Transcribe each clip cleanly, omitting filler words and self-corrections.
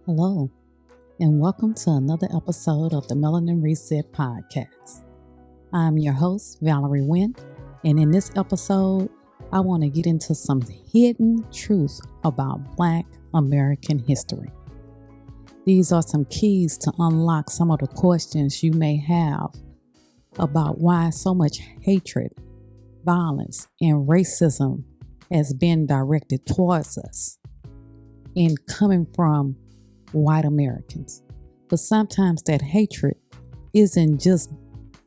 Hello, and welcome to another episode of the Melanin Reset Podcast. I'm your host, Valarie Winn, and in this episode, I want to get into some hidden truth about Black American history. These are some keys to unlock some of the questions you may have about why so much hatred, violence, and racism has been directed towards us and coming from white Americans. But sometimes that hatred isn't just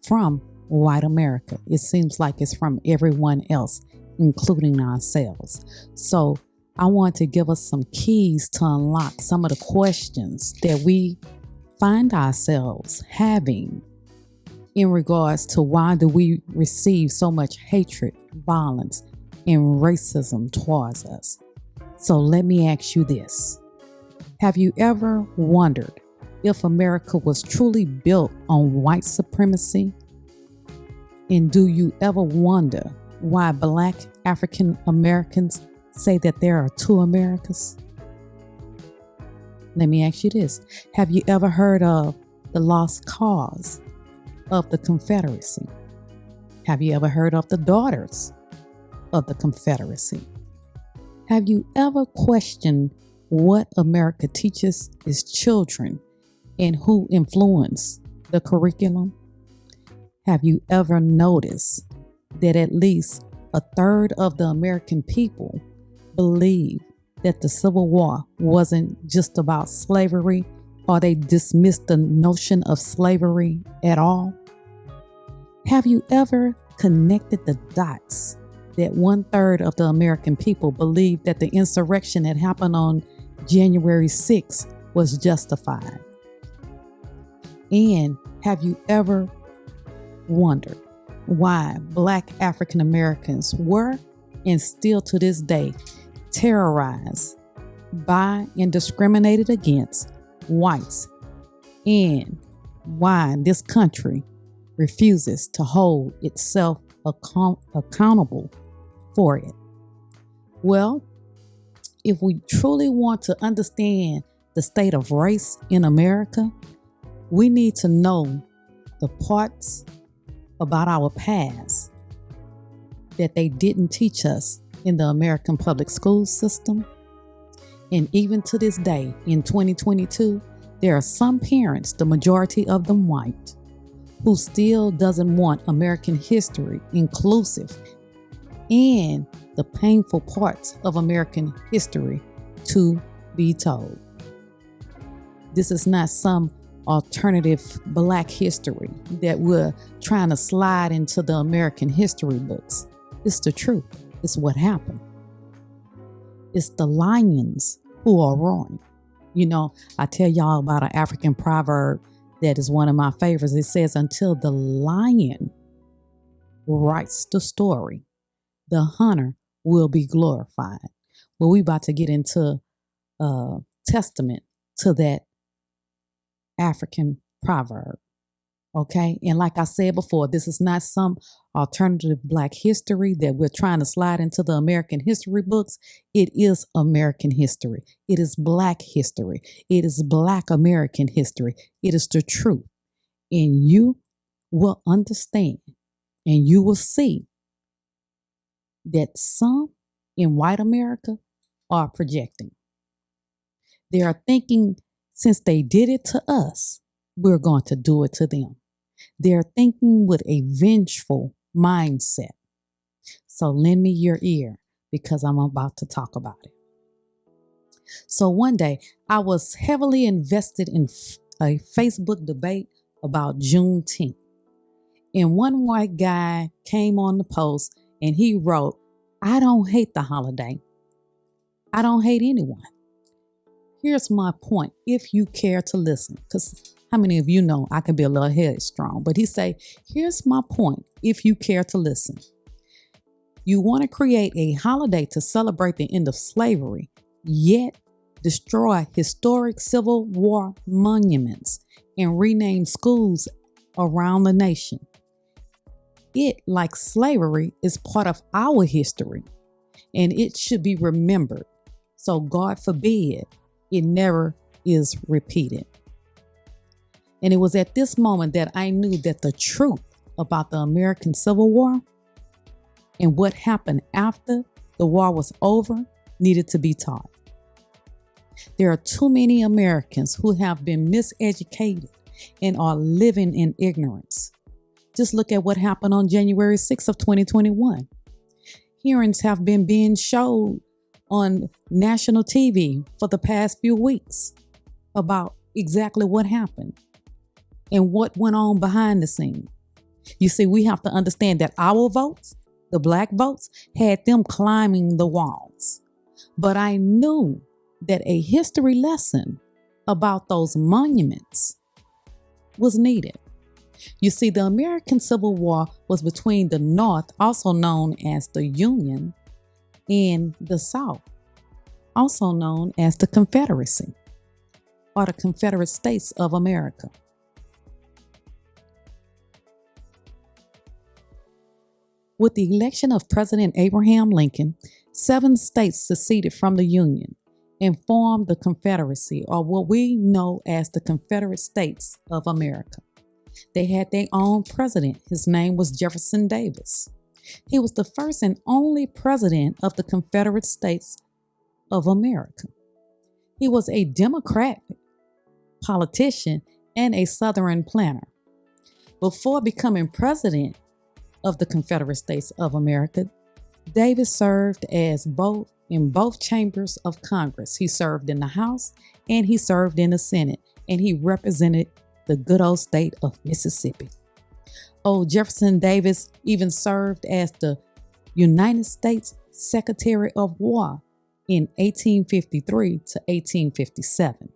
from white America. It seems like it's from everyone else, including ourselves. So I want to give us some keys to unlock some of the questions that we find ourselves having in regards to why do we receive so much hatred, violence, and racism towards us. So let me ask you this. Have you ever wondered if America was truly built on white supremacy? And do you ever wonder why Black African Americans say that there are two Americas? Let me ask you this. Have you ever heard of the lost cause of the Confederacy? Have you ever heard of the daughters of the Confederacy? Have you ever questioned what America teaches its children and who influence the curriculum? Have you ever noticed that at least a third of the American people believe that the Civil War wasn't just about slavery, or they dismissed the notion of slavery at all? Have you ever connected the dots that 1/3 of the American people believed that the insurrection that happened on January 6th was justified? And have you ever wondered why Black African Americans were and still to this day terrorized by and discriminated against whites, and why this country refuses to hold itself accountable for it? Well, if we truly want to understand the state of race in America, we need to know the parts about our past that they didn't teach us in the American public school system. And even to this day, in 2022, there are some parents, the majority of them white, who still doesn't want American history inclusive and the painful parts of American history to be told. This is not some alternative Black history that we're trying to slide into the American history books. It's the truth. It's what happened. It's the lions who are roaring. You know, I tell y'all about an African proverb that is one of my favorites. It says, until the lion writes the story, the hunter will be glorified. Well, we about to get into testament to that African proverb. Okay. And like I said before, this is not some alternative Black history that we're trying to slide into the American history books. It is American history. It is Black history. It is Black American history. It is the truth. And you will understand and you will see that some in white America are projecting. They are thinking, since they did it to us, we're going to do it to them. They're thinking with a vengeful mindset. So lend me your ear because I'm about to talk about it. So one day I was heavily invested in a Facebook debate about Juneteenth. And one white guy came on the post and he wrote, I don't hate the holiday. I don't hate anyone. Here's my point, if you care to listen, because how many of you know I can be a little headstrong, but he say, here's my point, if you care to listen. You want to create a holiday to celebrate the end of slavery, yet destroy historic Civil War monuments and rename schools around the nation. It, like slavery, is part of our history, and it should be remembered. So God forbid it never is repeated. And it was at this moment that I knew that the truth about the American Civil War and what happened after the war was over needed to be taught. There are too many Americans who have been miseducated and are living in ignorance. Just look at what happened on January 6th of 2021. Hearings have been being showed on national TV for the past few weeks about exactly what happened and what went on behind the scene. You see, we have to understand that our votes, the black votes, had them climbing the walls. But I knew that a history lesson about those monuments was needed. You see, the American Civil War was between the North, also known as the Union, and the South, also known as the Confederacy, or the Confederate States of America. With the election of President Abraham Lincoln, 7 states seceded from the Union and formed the Confederacy, or what we know as the Confederate States of America. They had their own president. His name was Jefferson Davis. He was the first and only president of the Confederate States of America. He was a Democrat politician and a Southern planner. Before becoming president of the Confederate States of America, Davis served as in both chambers of Congress. He served in the House and he served in the Senate, and he represented the good old state of Mississippi. Jefferson Davis even served as the United States Secretary of War in 1853 to 1857.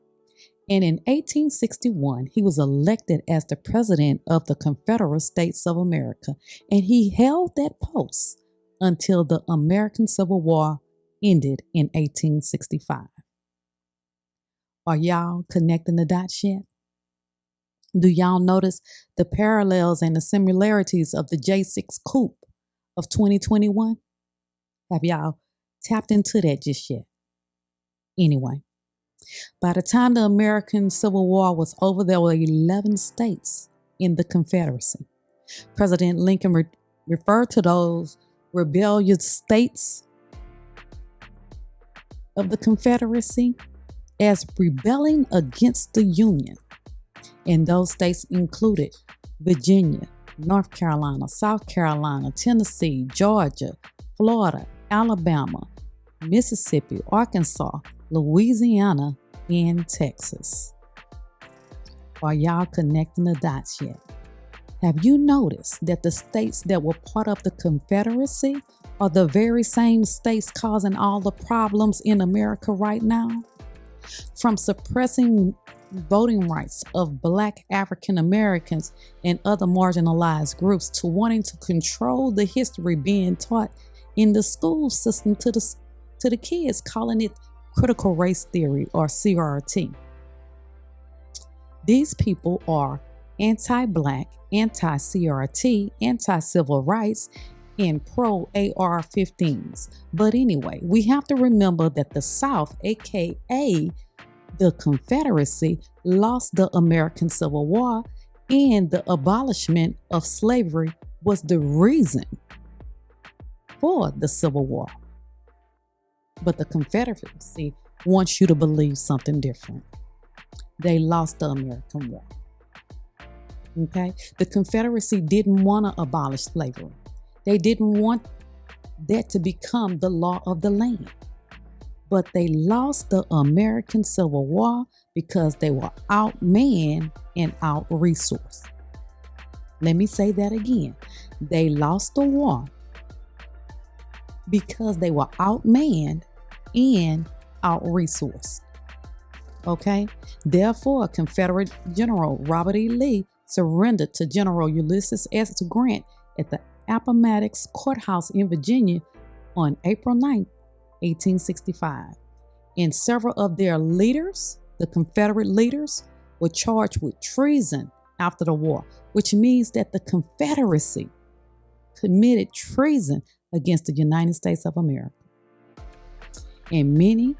And in 1861, he was elected as the president of the Confederate States of America, and he held that post until the American Civil War ended in 1865. Are y'all connecting the dots yet? Do y'all notice the parallels and the similarities of the J6 coup of 2021? Have y'all tapped into that just yet? Anyway, by the time the American Civil War was over, there were 11 states in the Confederacy. President Lincoln referred to those rebellious states of the Confederacy as rebelling against the Union. And those states included Virginia, North Carolina, South Carolina, Tennessee, Georgia, Florida, Alabama, Mississippi, Arkansas, Louisiana, and Texas. Are y'all connecting the dots yet? Have you noticed that the states that were part of the Confederacy are the very same states causing all the problems in America right now? From suppressing voting rights of Black African Americans and other marginalized groups to wanting to control the history being taught in the school system to the kids, calling it critical race theory or CRT. These people are anti-Black, anti-CRT, anti-civil rights, and pro-AR-15s. But anyway, we have to remember that the South, aka the Confederacy, lost the American Civil War, and the abolishment of slavery was the reason for the Civil War. But the Confederacy wants you to believe something different. They lost the American War. Okay? The Confederacy didn't want to abolish slavery. They didn't want that to become the law of the land. But they lost the American Civil War because they were outmanned and out-resourced. Let me say that again. They lost the war because they were outmanned and out-resourced. Okay? Therefore, Confederate General Robert E. Lee surrendered to General Ulysses S. Grant at the Appomattox Courthouse in Virginia on April 9th, 1865. And several of their leaders, the Confederate leaders, were charged with treason after the war, which means that the Confederacy committed treason against the United States of America. And many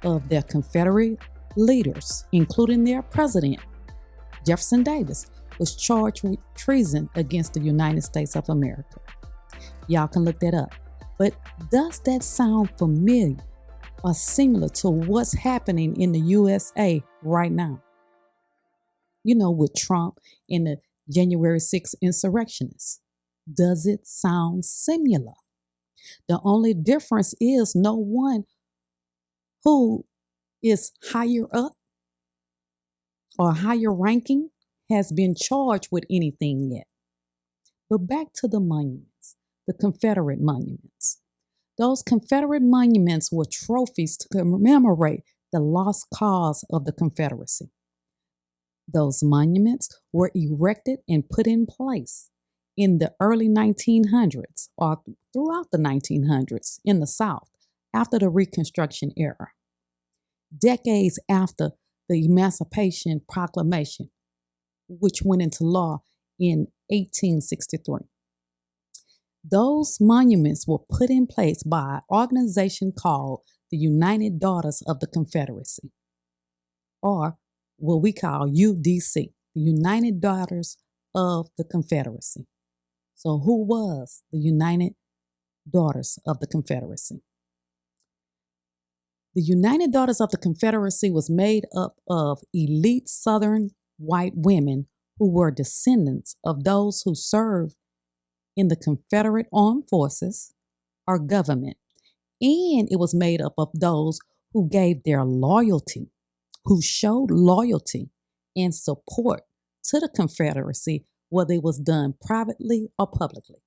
of their Confederate leaders, including their president, Jefferson Davis, was charged with treason against the United States of America. Y'all can look that up. But does that sound familiar or similar to what's happening in the USA right now? You know, with Trump and the January 6th insurrectionists. Does it sound similar? The only difference is no one who is higher up or higher ranking has been charged with anything yet. But back to the monuments, the Confederate monuments. Those Confederate monuments were trophies to commemorate the lost cause of the Confederacy. Those monuments were erected and put in place in the early 1900s or throughout the 1900s in the South after the Reconstruction era, decades after the Emancipation Proclamation, which went into law in 1863. Those monuments were put in place by an organization called the United Daughters of the Confederacy, or what we call UDC, the United Daughters of the Confederacy. So who was the United Daughters of the Confederacy? The United Daughters of the Confederacy was made up of elite Southern white women who were descendants of those who served in the Confederate Armed Forces or government. And it was made up of those who gave their loyalty, who showed loyalty and support to the Confederacy, whether it was done privately or publicly.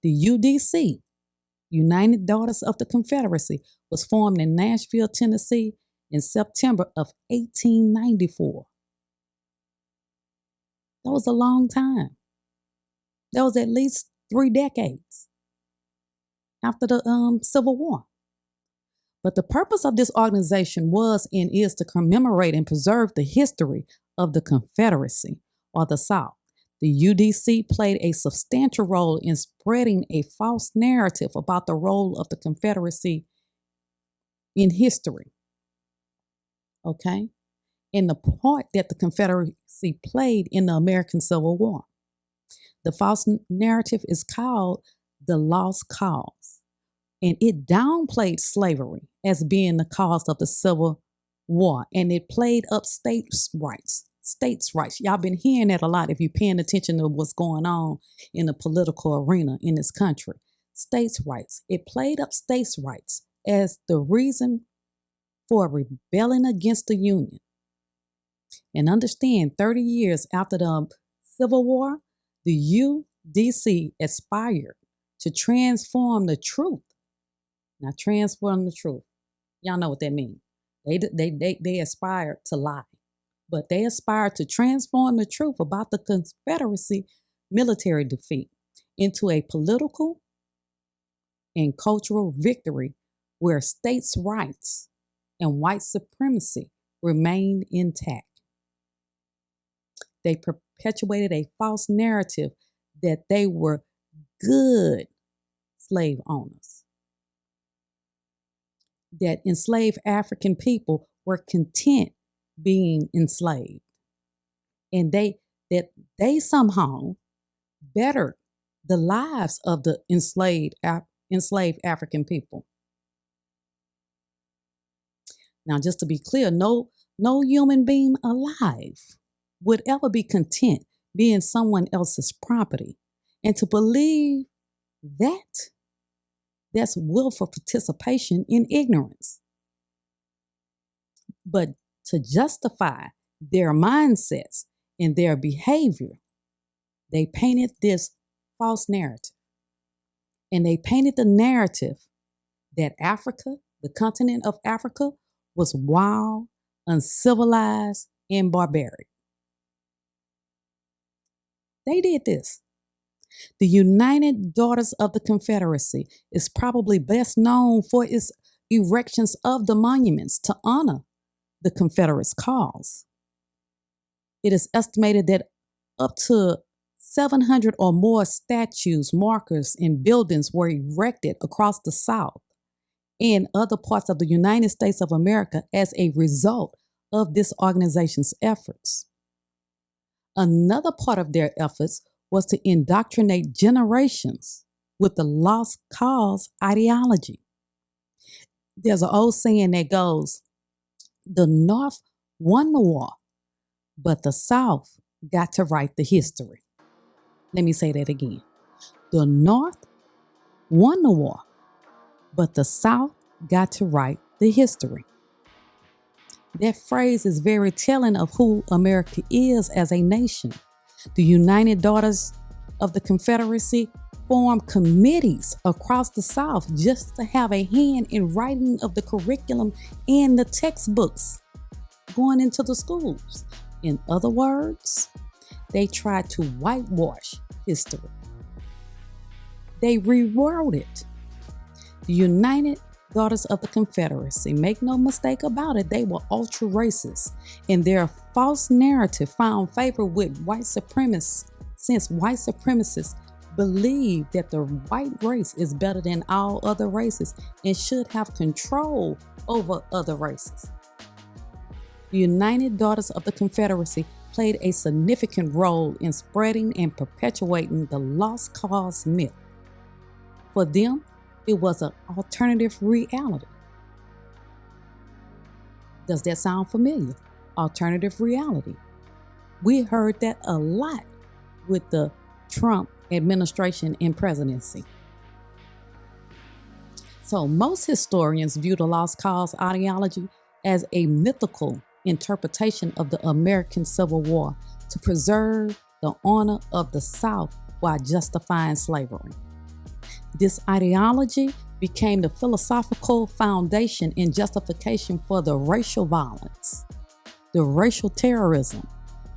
The UDC, United Daughters of the Confederacy, was formed in Nashville, Tennessee in September of 1894. That was a long time. That was at least 3 decades after the Civil War. But the purpose of this organization was and is to commemorate and preserve the history of the Confederacy or the South. The UDC played a substantial role in spreading a false narrative about the role of the Confederacy in history. Okay? And the part that the Confederacy played in the American Civil War. The false narrative is called the lost cause, and it downplayed slavery as being the cause of the Civil War, and it played up states' rights. Y'all been hearing that a lot if you're paying attention to what's going on in the political arena in this country. States' rights. It played up states' rights as the reason for rebelling against the Union. And understand, 30 years after the Civil War, the UDC aspired to transform the truth. Now, transform the truth. Y'all know what that means. They aspired to lie, but they aspired to transform the truth about the Confederacy military defeat into a political and cultural victory where states' rights and white supremacy remained intact. They perpetuated a false narrative that they were good slave owners, that enslaved African people were content being enslaved, and that they somehow bettered the lives of the enslaved African people. Now, just to be clear, no human being alive would ever be content being someone else's property. And to believe that's willful participation in ignorance. But to justify their mindsets and their behavior, they painted this false narrative. And they painted the narrative that Africa, the continent of Africa, was wild, uncivilized, and barbaric. They did this. The United Daughters of the Confederacy is probably best known for its erections of the monuments to honor the Confederates' cause. It is estimated that up to 700 or more statues, markers, and buildings were erected across the South and other parts of the United States of America as a result of this organization's efforts. Another part of their efforts was to indoctrinate generations with the lost cause ideology. There's an old saying that goes, the North won the war, but the South got to write the history. Let me say that again. The North won the war, but the South got to write the history. That phrase is very telling of who America is as a nation. The United Daughters of the Confederacy formed committees across the South just to have a hand in writing of the curriculum and the textbooks going into the schools. In other words, they tried to whitewash history. They rewrote it. The United Daughters of the Confederacy, make no mistake about it, they were ultra racist, and their false narrative found favor with white supremacists, since white supremacists believe that the white race is better than all other races and should have control over other races. The United Daughters of the Confederacy played a significant role in spreading and perpetuating the lost cause myth. For them, it was an alternative reality. Does that sound familiar? Alternative reality. We heard that a lot with the Trump administration and presidency. So most historians view the lost cause ideology as a mythical interpretation of the American Civil War to preserve the honor of the South while justifying slavery. This ideology became the philosophical foundation and justification for the racial violence, the racial terrorism,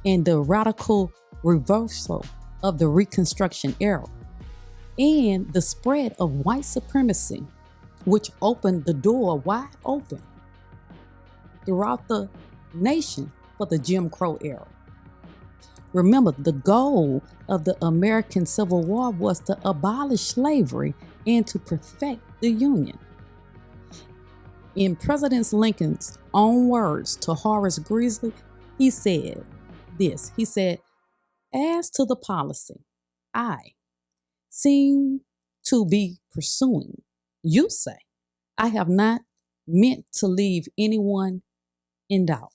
and the radical reversal of the Reconstruction era, and the spread of white supremacy, which opened the door wide open throughout the nation for the Jim Crow era. Remember, the goal of the American Civil War was to abolish slavery and to perfect the Union. In President Lincoln's own words to Horace Greeley, he said this. He said, "As to the policy I seem to be pursuing, you say, I have not meant to leave anyone in doubt.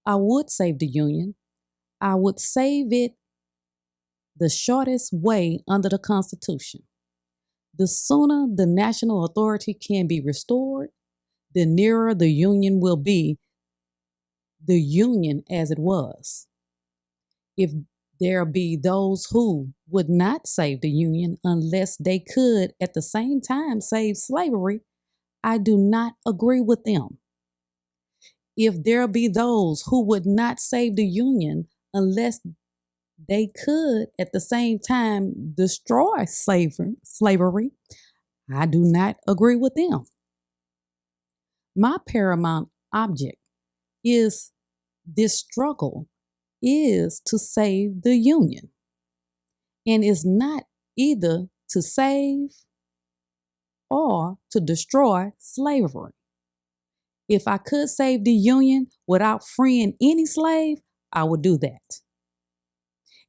I would save the Union. I would save it the shortest way under the Constitution. The sooner the national authority can be restored, the nearer the Union will be the Union as it was. If there be those who would not save the Union unless they could at the same time save slavery, I do not agree with them. If there be those who would not save the Union unless they could at the same time destroy slavery, I do not agree with them. My paramount object is this struggle is to save the Union, and is not either to save or to destroy slavery. If I could save the Union without freeing any slave, I would do that.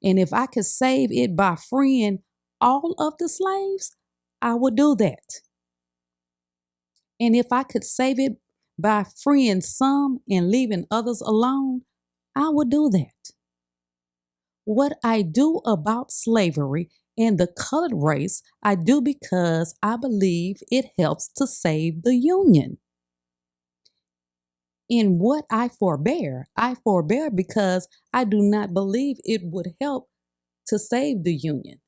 And if I could save it by freeing all of the slaves, I would do that. And if I could save it by freeing some and leaving others alone, I would do that. What I do about slavery and the colored race, I do because I believe it helps to save the Union. In what I forbear because I do not believe it would help to save the Union.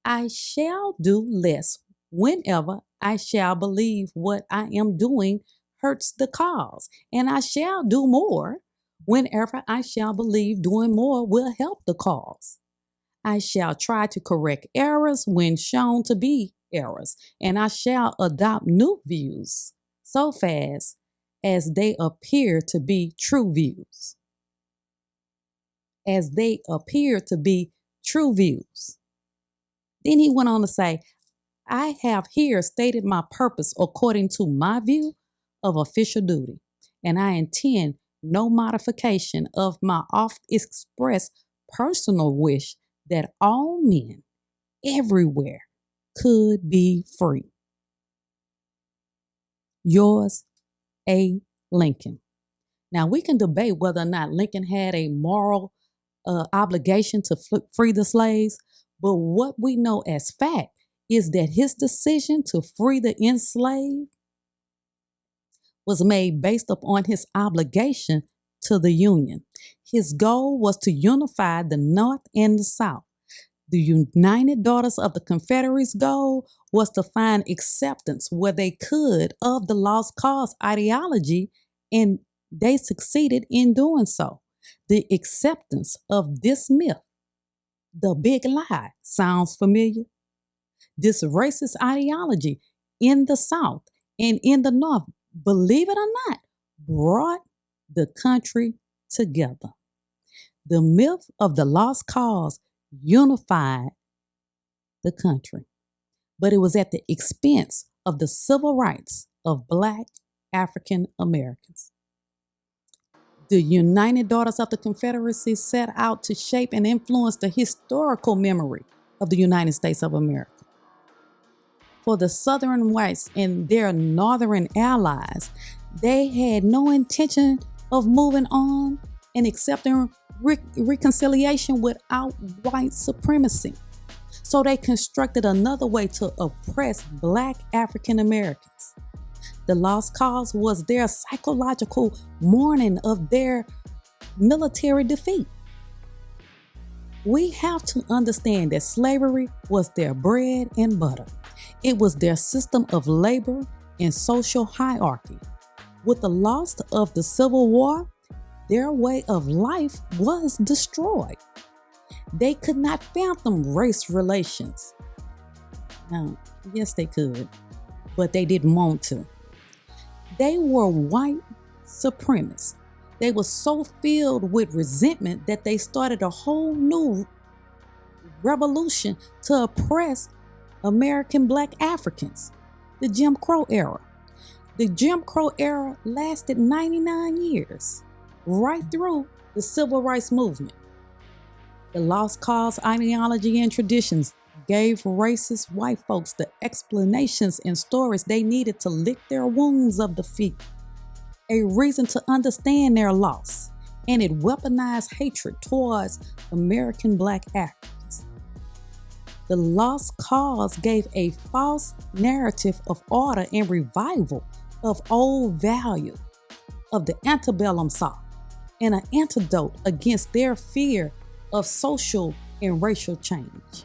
I shall do less whenever I shall believe what I am doing hurts the cause, and I shall do more whenever I shall believe doing more will help the cause. I shall try to correct errors when shown to be errors, and I shall adopt new views so fast as they appear to be true views. As they appear to be true views. Then he went on to say, I have here stated my purpose according to my view of official duty, and I intend no modification of my oft expressed personal wish that all men everywhere could be free. Yours, A. Lincoln. Now, we can debate whether or not Lincoln had a moral obligation to free the slaves, but what we know as fact is that his decision to free the enslaved was made based upon his obligation to the Union. His goal was to unify the North and the South. The United Daughters of the Confederacy's goal was to find acceptance where they could of the lost cause ideology, and they succeeded in doing so. The acceptance of this myth, the big lie, sounds familiar? This racist ideology in the South and in the North, believe it or not, brought the country together. The myth of the lost cause unified the country, but it was at the expense of the civil rights of Black African Americans. The United Daughters of the Confederacy set out to shape and influence the historical memory of the United States of America. For the Southern whites and their Northern allies, they had no intention of moving on and accepting reconciliation without white supremacy. So they constructed another way to oppress Black African Americans. The lost cause was their psychological mourning of their military defeat. We have to understand that slavery was their bread and butter. It was their system of labor and social hierarchy. With the loss of the Civil War, their way of life was destroyed. They could not fathom race relations. Now, yes, they could, but they didn't want to. They were white supremacists. They were so filled with resentment that they started a whole new revolution to oppress American Black Africans, the Jim Crow era. The Jim Crow era lasted 99 years, right through the Civil Rights Movement. The lost cause ideology and traditions gave racist white folks the explanations and stories they needed to lick their wounds of defeat, a reason to understand their loss, and it weaponized hatred towards American Black Africans. The lost cause gave a false narrative of order and revival of old value of the antebellum South, and an antidote against their fear of social and racial change.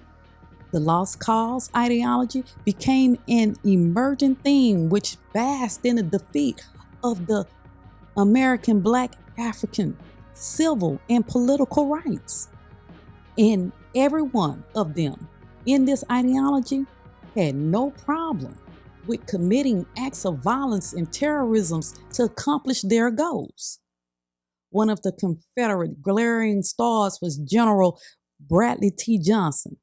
The lost cause ideology became an emerging theme which basked in the defeat of the American Black African civil and political rights. And every one of them in this ideology had no problem with committing acts of violence and terrorism to accomplish their goals. One of the Confederate glaring stars was General Bradley T. Johnson.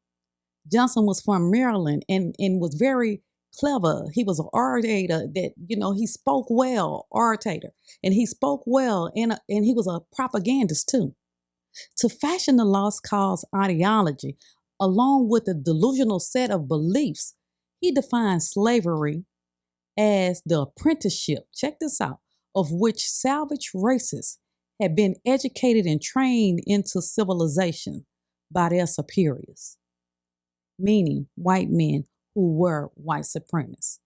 Johnson was from Maryland and was very clever. He was an orator that, he spoke well, orator, and he spoke well, and he was a propagandist too. To fashion the lost cause ideology, along with a delusional set of beliefs, he defined slavery as the apprenticeship, check this out, of which salvage races had been educated and trained into civilization by their superiors, meaning white men who were white supremacists.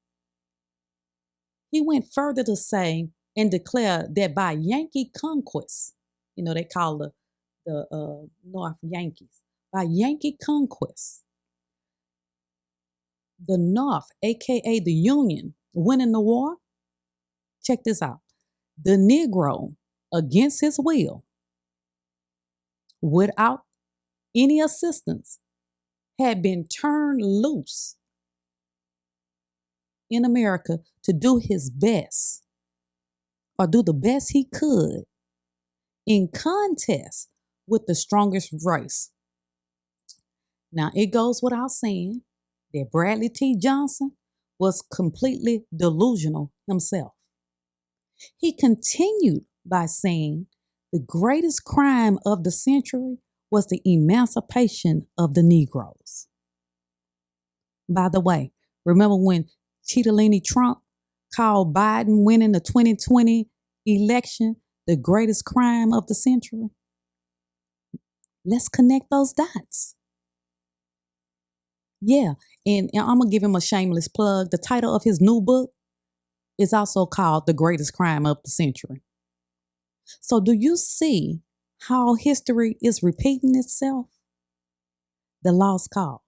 He went further to say and declare that by Yankee conquest, they call the North Yankees, by Yankee conquest, the North, aka the Union, winning the war. Check this out. The Negro, against his will, without any assistance, had been turned loose in America to do his best, or do the best he could, in contest with the strongest race. Now, it goes without saying that Bradley T. Johnson was completely delusional himself. He continued by saying the greatest crime of the century was the emancipation of the Negroes. By the way, remember when Cheetah Trump called Biden winning the 2020 election the greatest crime of the century? Let's connect those dots. Yeah, and I'm going to give him a shameless plug. The title of his new book is also called The Greatest Crime of the Century. So do you see how history is repeating itself? The lost cause.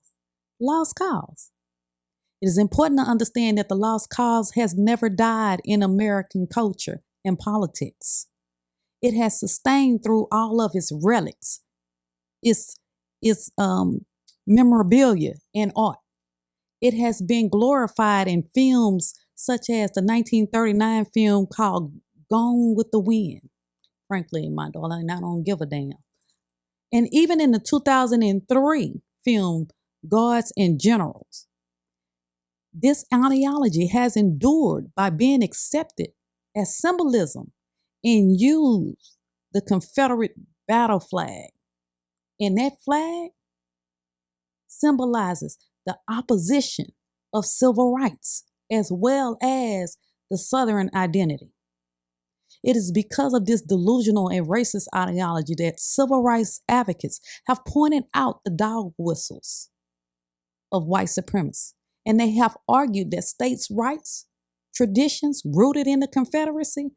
Lost cause. It is important to understand that the lost cause has never died in American culture and politics. It has sustained through all of its relics, its memorabilia and art. It has been glorified in films such as the 1939 film called Gone with the Wind. Frankly, my darling, I don't give a damn. And even in the 2003 film Gods and Generals, this ideology has endured by being accepted as symbolism and used the Confederate battle flag. And that flag symbolizes the opposition of civil rights as well as the Southern identity. It is because of this delusional and racist ideology that civil rights advocates have pointed out the dog whistles of white supremacy. And they have argued that states' rights, traditions rooted in the Confederacy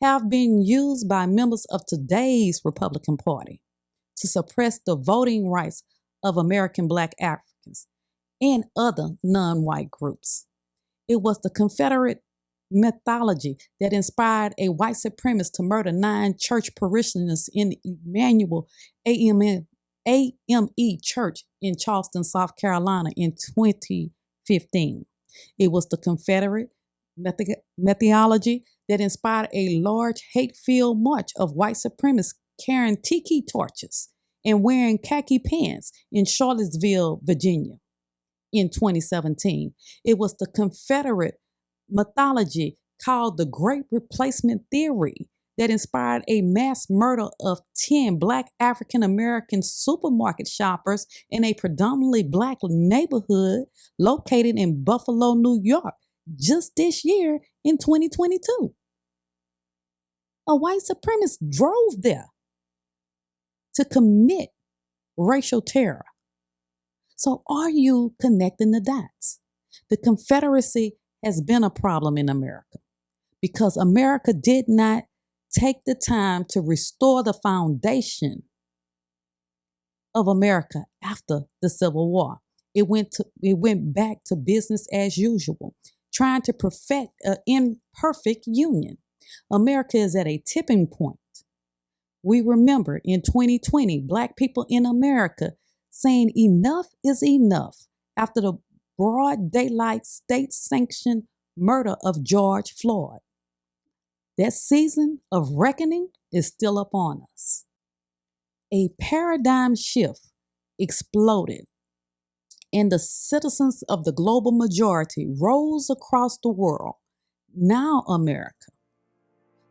have been used by members of today's Republican Party to suppress the voting rights of American Black Africans and other non-white groups. It was the Confederate mythology that inspired a white supremacist to murder 9 church parishioners in Emmanuel AME Church in Charleston, South Carolina in 2015. It was the Confederate mythology that inspired a large hate-filled march of white supremacists carrying tiki torches and wearing khaki pants in Charlottesville, Virginia in 2017. It was the Confederate mythology called the Great Replacement Theory that inspired a mass murder of 10 Black African American supermarket shoppers in a predominantly Black neighborhood located in Buffalo, New York, just this year in 2022. A white supremacist drove there to commit racial terror. So are you connecting the dots? The Confederacy has been a problem in America because America did not take the time to restore the foundation of America after the Civil War. It went back to business as usual, trying to perfect an imperfect union. America is at a tipping point. We remember in 2020, Black people in America saying enough is enough after the broad daylight state-sanctioned murder of George Floyd. That season of reckoning is still upon us. A paradigm shift exploded, and the citizens of the global majority rose across the world. Now America,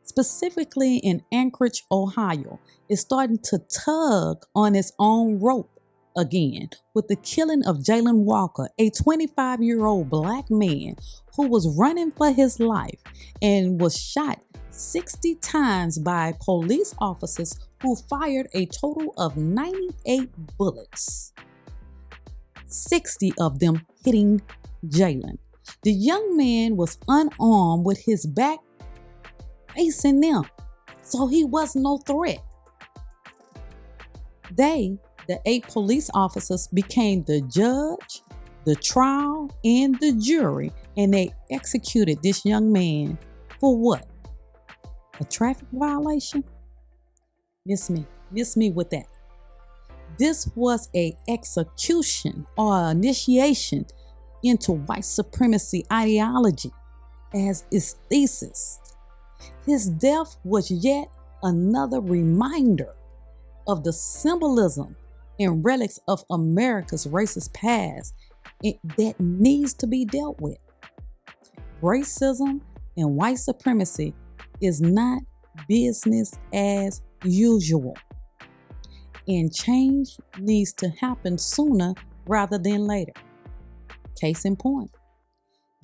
specifically in Anchorage, Ohio, is starting to tug on its own rope again with the killing of Jalen Walker, a 25-year-old Black man who was running for his life and was shot 60 times by police officers who fired a total of 98 bullets, 60 of them hitting Jalen. The young man was unarmed with his back facing them, so he was no threat. The 8 police officers, became the judge, the trial, and the jury, and they executed this young man for what? A traffic violation? Miss me with that. This was an execution or initiation into white supremacy ideology as its thesis. His death was yet another reminder of the symbolism and relics of America's racist past that needs to be dealt with. Racism and white supremacy is not business as usual. And change needs to happen sooner rather than later. Case in point,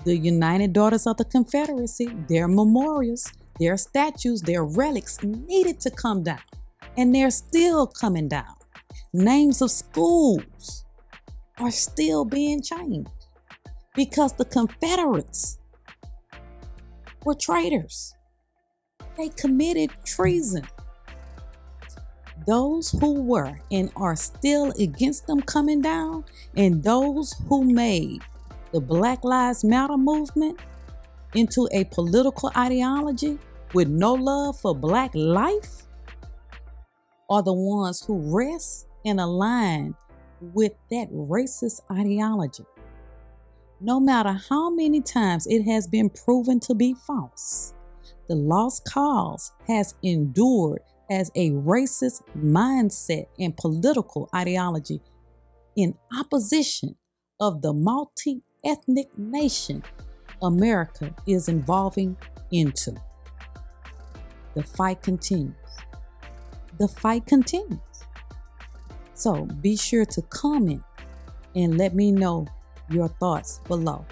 the United Daughters of the Confederacy, their memorials, their statues, their relics needed to come down. And they're still coming down. Names of schools are still being changed because the Confederates were traitors. They committed treason. Those who were and are still against them coming down, and those who made the Black Lives Matter movement into a political ideology with no love for Black life, are the ones who rest and align with that racist ideology. No matter how many times it has been proven to be false, the lost cause has endured as a racist mindset and political ideology in opposition of the multi-ethnic nation America is evolving into. The fight continues. The fight continues. So be sure to comment and let me know your thoughts below.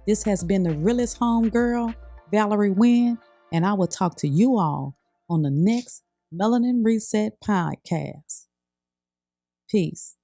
This has been the realest homegirl, Valarie Winn, and I will talk to you all on the next Melanin Reset podcast. Peace.